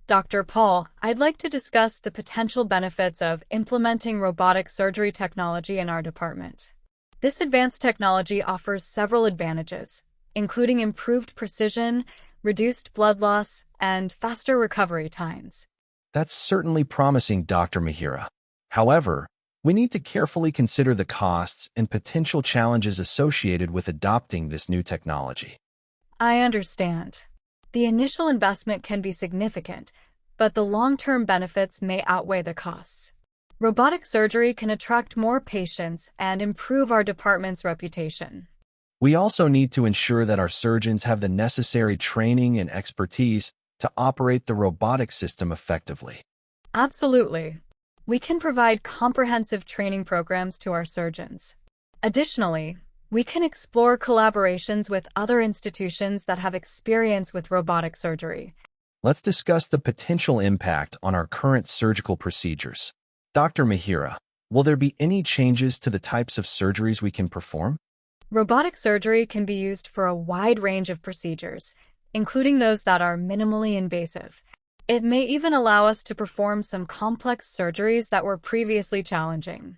Dr. Paul, I'd like to discuss the potential benefits of implementing robotic surgery technology in our department. This advanced technology offers several advantages, including improved precision, reduced blood loss, and faster recovery times. That's certainly promising, Dr. Mihira. However, we need to carefully consider the costs and potential challenges associated with adopting this new technology. I understand. The initial investment can be significant, but the long-term benefits may outweigh the costs. Robotic surgery can attract more patients and improve our department's reputation. We also need to ensure that our surgeons have the necessary training and expertise to operate the robotic system effectively. Absolutely. We can provide comprehensive training programs to our surgeons. Additionally, we can explore collaborations with other institutions that have experience with robotic surgery. Let's discuss the potential impact on our current surgical procedures. Dr. Mihira, will there be any changes to the types of surgeries we can perform? Robotic surgery can be used for a wide range of procedures, including those that are minimally invasive. It may even allow us to perform some complex surgeries that were previously challenging.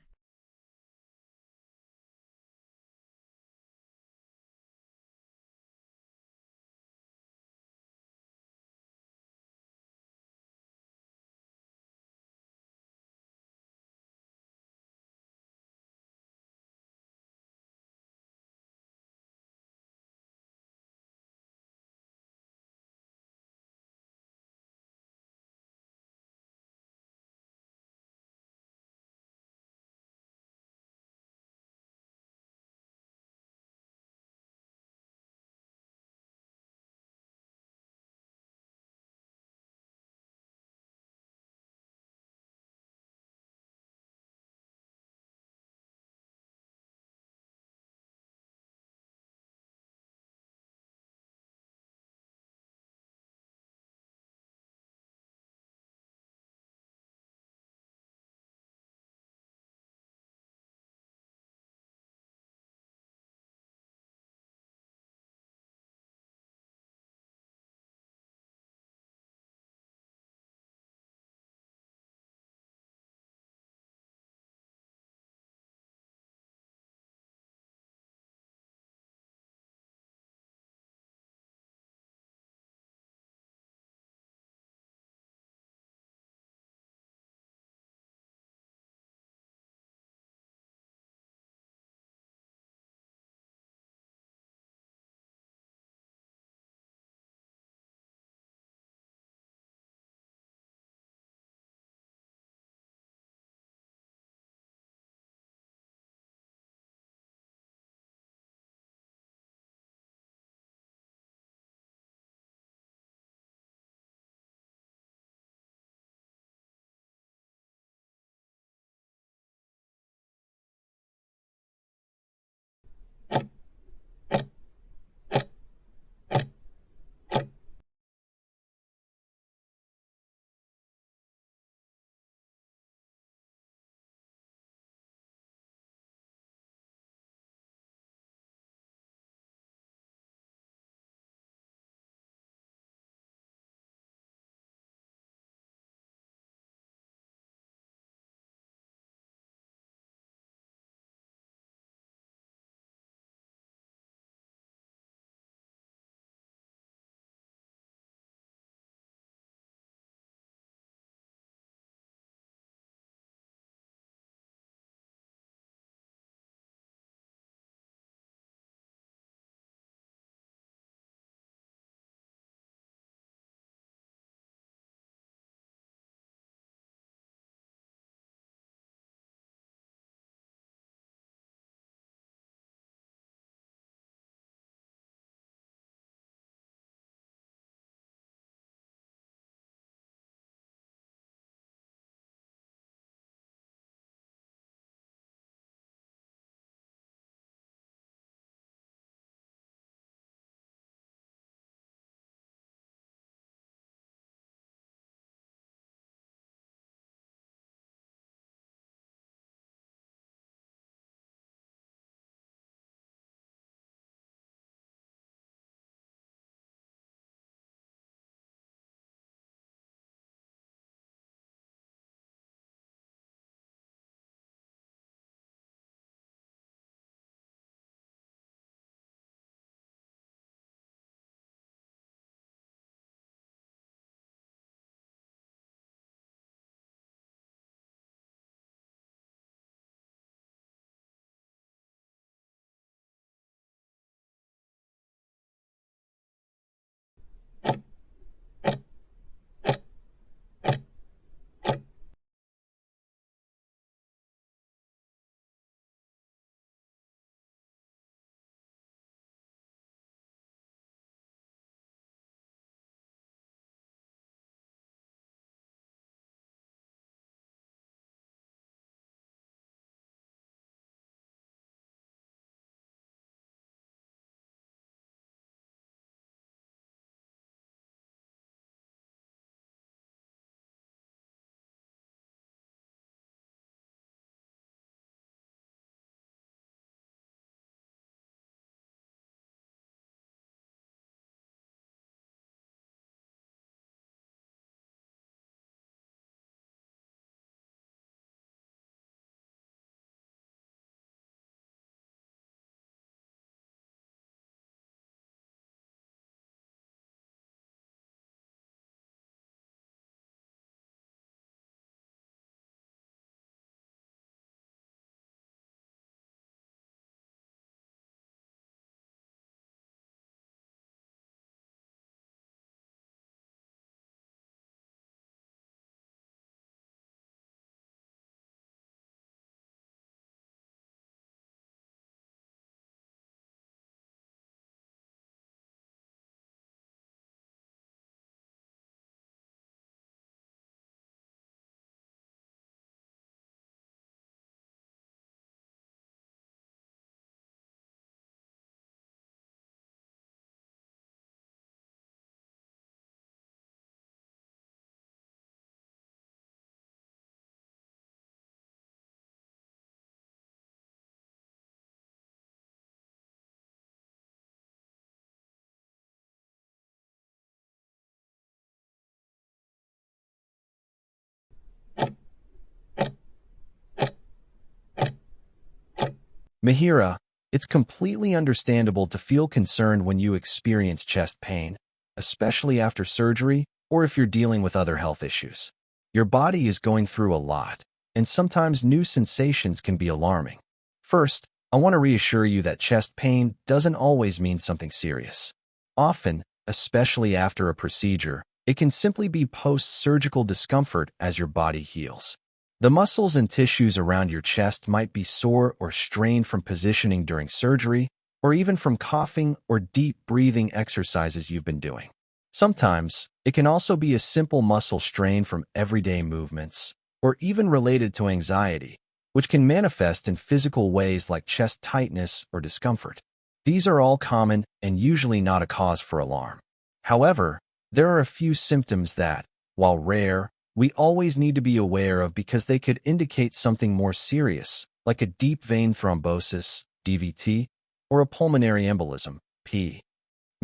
MIHIRA, it's completely understandable to feel concerned when you experience chest pain, especially after surgery or if you're dealing with other health issues. Your body is going through a lot, and sometimes new sensations can be alarming. First, I want to reassure you that chest pain doesn't always mean something serious. Often, especially after a procedure, it can simply be post-surgical discomfort as your body heals. The muscles and tissues around your chest might be sore or strained from positioning during surgery, or even from coughing or deep breathing exercises you've been doing. Sometimes, it can also be a simple muscle strain from everyday movements, or even related to anxiety, which can manifest in physical ways like chest tightness or discomfort. These are all common and usually not a cause for alarm. However, there are a few symptoms that, while rare, we always need to be aware of because they could indicate something more serious, like a deep vein thrombosis, DVT, or a pulmonary embolism, P.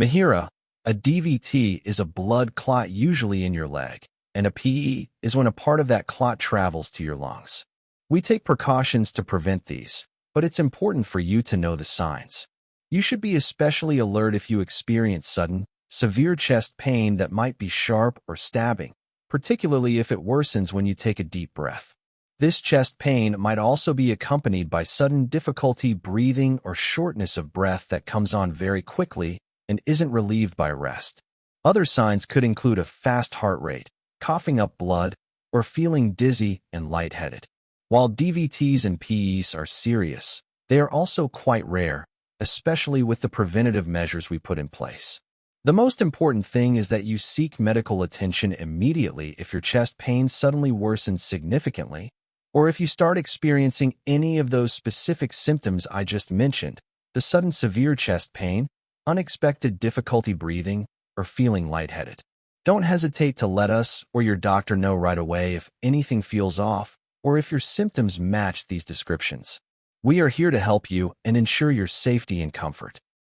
MIHIRA, a DVT is a blood clot usually in your leg, and a PE is when a part of that clot travels to your lungs. We take precautions to prevent these, but it's important for you to know the signs. You should be especially alert if you experience sudden, severe chest pain that might be sharp or stabbing, particularly if it worsens when you take a deep breath. This chest pain might also be accompanied by sudden difficulty breathing or shortness of breath that comes on very quickly and isn't relieved by rest. Other signs could include a fast heart rate, coughing up blood, or feeling dizzy and lightheaded. While DVTs and PEs are serious, they are also quite rare, especially with the preventative measures we put in place. The most important thing is that you seek medical attention immediately if your chest pain suddenly worsens significantly, or if you start experiencing any of those specific symptoms I just mentioned, the sudden severe chest pain, unexpected difficulty breathing, or feeling lightheaded. Don't hesitate to let us or your doctor know right away if anything feels off or if your symptoms match these descriptions. We are here to help you and ensure your safety and comfort.